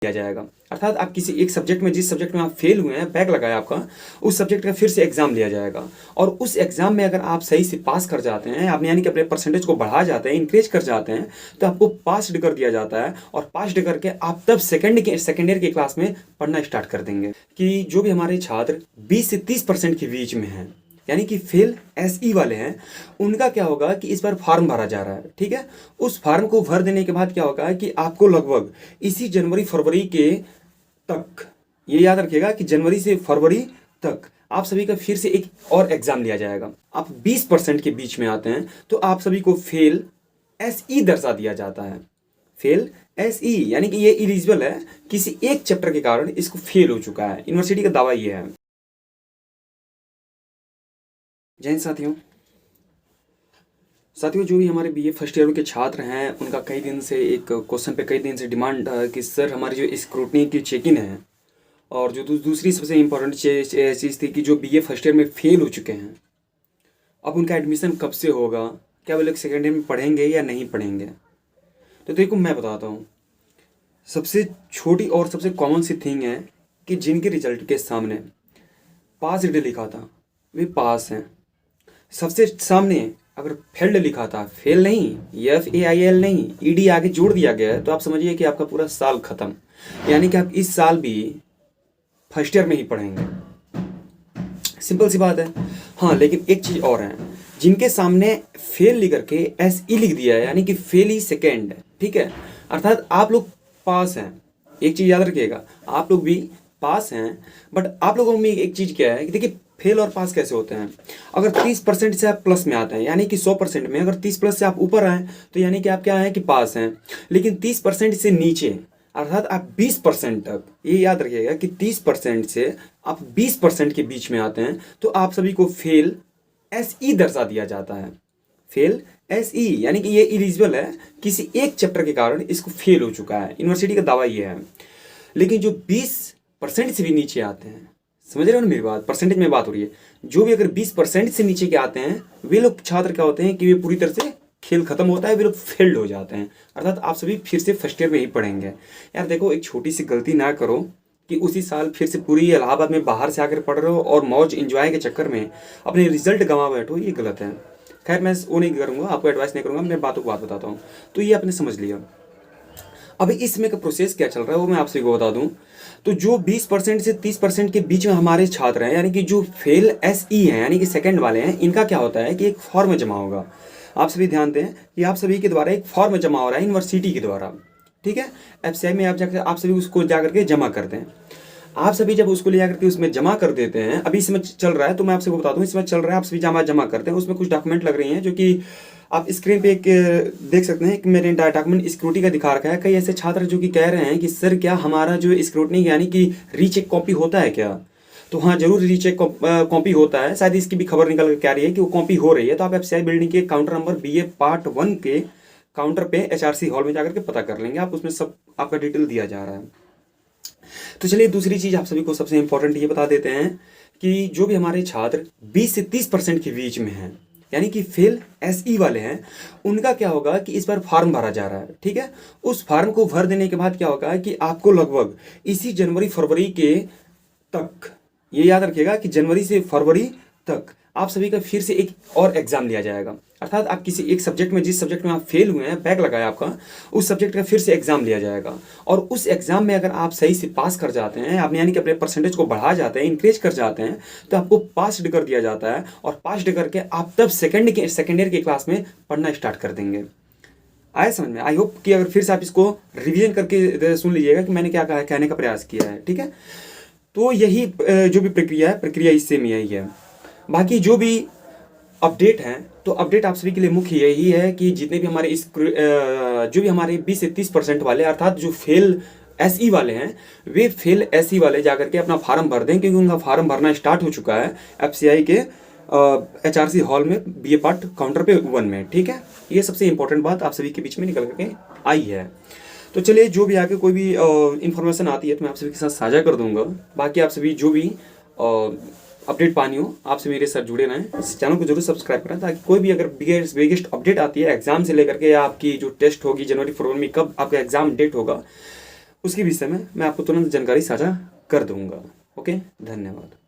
दिया जाएगा। अर्थात आप किसी एक सब्जेक्ट में, जिस सब्जेक्ट में आप फेल हुए हैं, बैक लगा है आपका, उस सब्जेक्ट का फिर से एग्जाम लिया जाएगा और उस एग्जाम में अगर आप सही से पास कर जाते हैं, आप यानी कि अपने परसेंटेज को बढ़ा जाते हैं, इंक्रीज कर जाते हैं, तो आपको पास कर दिया जाता है और पास करके आप तब सेकेंड ईयर की क्लास में पढ़ना स्टार्ट कर देंगे। कि जो भी हमारे छात्र 20 से 30% के बीच में हैं, यानी कि फेल एसई वाले हैं, उनका क्या होगा कि इस बार फॉर्म भरा जा रहा है। ठीक है, उस फॉर्म को भर देने के बाद क्या होगा कि आपको लगभग इसी जनवरी फरवरी के तक, ये याद रखिएगा कि जनवरी से फरवरी तक आप सभी का फिर से एक और एग्जाम लिया जाएगा। आप 20% के बीच में आते हैं तो आप सभी को फेल एसई दर्जा दिया जाता है। फेल एसई यानी कि ये इलिजिबल है, किसी एक चैप्टर के कारण इसको फेल हो चुका है। यूनिवर्सिटी का दावा ये है। जय हिंद साथियों। जो भी हमारे बीए फर्स्ट ईयर के छात्र हैं, उनका कई दिन से एक क्वेश्चन पे कई दिन से डिमांड कि सर हमारी जो स्क्रूटनी की चेकिंग है, और जो दूसरी सबसे इम्पोर्टेंट चीज़ थी कि जो बीए फर्स्ट ईयर में फेल हो चुके हैं, अब उनका एडमिशन कब से होगा, क्या वो लोग सेकेंड ईयर में पढ़ेंगे या नहीं पढ़ेंगे। तो देखो मैं बताता हूँ, सबसे छोटी और सबसे कॉमन सी थिंग है कि जिनके रिजल्ट के सामने पास डे लिखा था वे पास हैं, सबसे सामने अगर फेल्ड लिखा था, फेल नहीं, FAIL नहीं, ED आगे जोड़ दिया गया है, तो आप समझिए कि आपका पूरा साल खत्म। यानी कि आप इस साल भी फर्स्ट ईयर में ही पढ़ेंगे। सिंपल सी बात है। हाँ, लेकिन एक चीज़ और है, जिनके सामने फेल लिख करके SE लिख दिया है, यानी कि फेल ही सेकेंड, ठीक है, अर्थात आप लोग पास हैं। एक चीज़ याद रखिएगा, आप लोग भी पास हैं, बट आप लोगों में एक चीज़ क्या है कि देखिए फेल और पास कैसे होते हैं। अगर 30% से आप प्लस में आते हैं, यानी कि 100% में अगर 30 प्लस से आप ऊपर आए तो यानी कि आप क्या हैं कि पास हैं। लेकिन 30% से नीचे अर्थात आप 20% तक, ये याद रखिएगा कि 30% से आप 20% के बीच में आते हैं तो आप सभी को फेल SE दर्जा दिया जाता है। फेल SE यानी कि ये इलिजिबल है, किसी एक चैप्टर के कारण इसको फेल हो चुका है। यूनिवर्सिटी का दावा ये है। लेकिन जो 20% से भी नीचे आते हैं, समझ रहे हो ना मेरी बात, परसेंटेज में बात हो रही है, जो भी अगर 20% से नीचे के आते हैं वे लोग छात्र क्या होते हैं कि वे पूरी तरह से खेल खत्म होता है, वे लोग फेल्ड हो जाते हैं। अर्थात आप सभी फिर से फर्स्ट ईयर में ही पढ़ेंगे। यार देखो, एक छोटी सी गलती ना करो कि उसी साल फिर से पूरी इलाहाबाद में बाहर से आकर पढ़ रहे हो और मौज इंजॉय के चक्कर में अपने रिजल्ट गंवा बैठो, ये गलत है। खैर मैं वो नहीं करूँगा, आपको एडवाइस नहीं करूँगा, मैं बातों को बात बताता हूँ। तो ये आपने समझ लिया। अभी इसमें का प्रोसेस क्या चल रहा है वो मैं आपसे को बता दूं। तो जो 20% से 30% के बीच में हमारे छात्र हैं, यानी कि जो फेल SE हैं, यानी कि सेकंड वाले हैं, इनका क्या होता है कि एक फॉर्म जमा होगा। आप सभी ध्यान दें कि आप सभी के द्वारा एक फॉर्म जमा हो रहा है यूनिवर्सिटी के द्वारा। ठीक है, FCI में आप जाकर आप सभी उसको जा करके जमा करते हैं। आप सभी जब उसको ले जाकर के उसमें जमा कर देते हैं, अभी इसमें चल रहा है तो मैं आपसे बता दूं, इसमें चल रहा है, आप सभी जमा करते हैं, उसमें कुछ डॉक्यूमेंट लग रही हैं जो कि आप स्क्रीन पे एक देख सकते हैं कि मेरे डॉक्यूमेंट स्क्रूटी का दिखा रखा है। कई ऐसे छात्र जो कि कह रहे हैं कि सर क्या हमारा जो स्क्रूटनी यानी कि रीचेक कॉपी होता है क्या। तो हाँ, जरूर रीचेक कॉपी होता है, शायद इसकी भी खबर निकल कर आ रही है कि वो कॉपी हो रही है। तो आप FCI बिल्डिंग के काउंटर नंबर BA पार्ट 1 के काउंटर पे HRC हॉल में जाकर के पता कर लेंगे आप, उसमें सब आपका डिटेल दिया जा रहा है। तो चलिए दूसरी चीज़ आप सभी को सबसे इंपॉर्टेंट ये बता देते हैं कि जो भी हमारे छात्र 20 से 30% के बीच में हैं, यानी कि फेल SE वाले हैं, उनका क्या होगा कि इस बार फॉर्म भरा जा रहा है। ठीक है, उस फॉर्म को भर देने के बाद क्या होगा कि आपको लगभग इसी जनवरी फरवरी के तक, ये याद रखिएगा कि जनवरी से फरवरी तक आप सभी का फिर से एक और एग्जाम लिया जाएगा। अर्थात आप किसी एक सब्जेक्ट में, जिस सब्जेक्ट में आप फेल हुए हैं, बैक लगा है आपका, उस सब्जेक्ट का फिर से एग्जाम लिया जाएगा और उस एग्जाम में अगर आप सही से पास कर जाते हैं, आप यानी कि अपने परसेंटेज को बढ़ा जाते हैं, इंक्रीज कर जाते हैं, तो आपको पास कर दिया जाता है और पास करके आप तब सेकेंड ईयर की क्लास में पढ़ना स्टार्ट कर देंगे। आया समझ में? आई होप कि अगर फिर से आप इसको रिविजन करके सुन लीजिएगा कि मैंने क्या कहा, कहने का प्रयास किया है। ठीक है, तो यही जो भी प्रक्रिया इससे में यही है। बाकी जो भी अपडेट हैं, तो अपडेट आप सभी के लिए मुख्य यही है कि जितने भी हमारे जो भी हमारे 20 से 30% वाले, अर्थात जो फेल SE वाले हैं, वे फेल SE वाले जाकर के अपना फार्म भर दें, क्योंकि उनका फार्म भरना स्टार्ट हो चुका है FCI के HRC हॉल में BA पार्ट काउंटर पे 1 में। ठीक है, ये सबसे इंपॉर्टेंट बात आप सभी के बीच में निकल करके आई है। तो चलिए, जो भी आगे कोई भी इंफॉर्मेशन आती है तो मैं आप सभी के साथ साझा कर दूंगा। बाकी आप सभी जो भी अपडेट पानी हो, आपसे मेरे साथ जुड़े रहें, इस चैनल को जरूर सब्सक्राइब करें, ताकि कोई भी अगर बिगेस्ट अपडेट आती है एग्जाम से लेकर के, आपकी जो टेस्ट होगी जनवरी फरवरी में, कब आपका एग्जाम डेट होगा, उसके विषय में मैं आपको तुरंत जानकारी साझा कर दूंगा। ओके, धन्यवाद।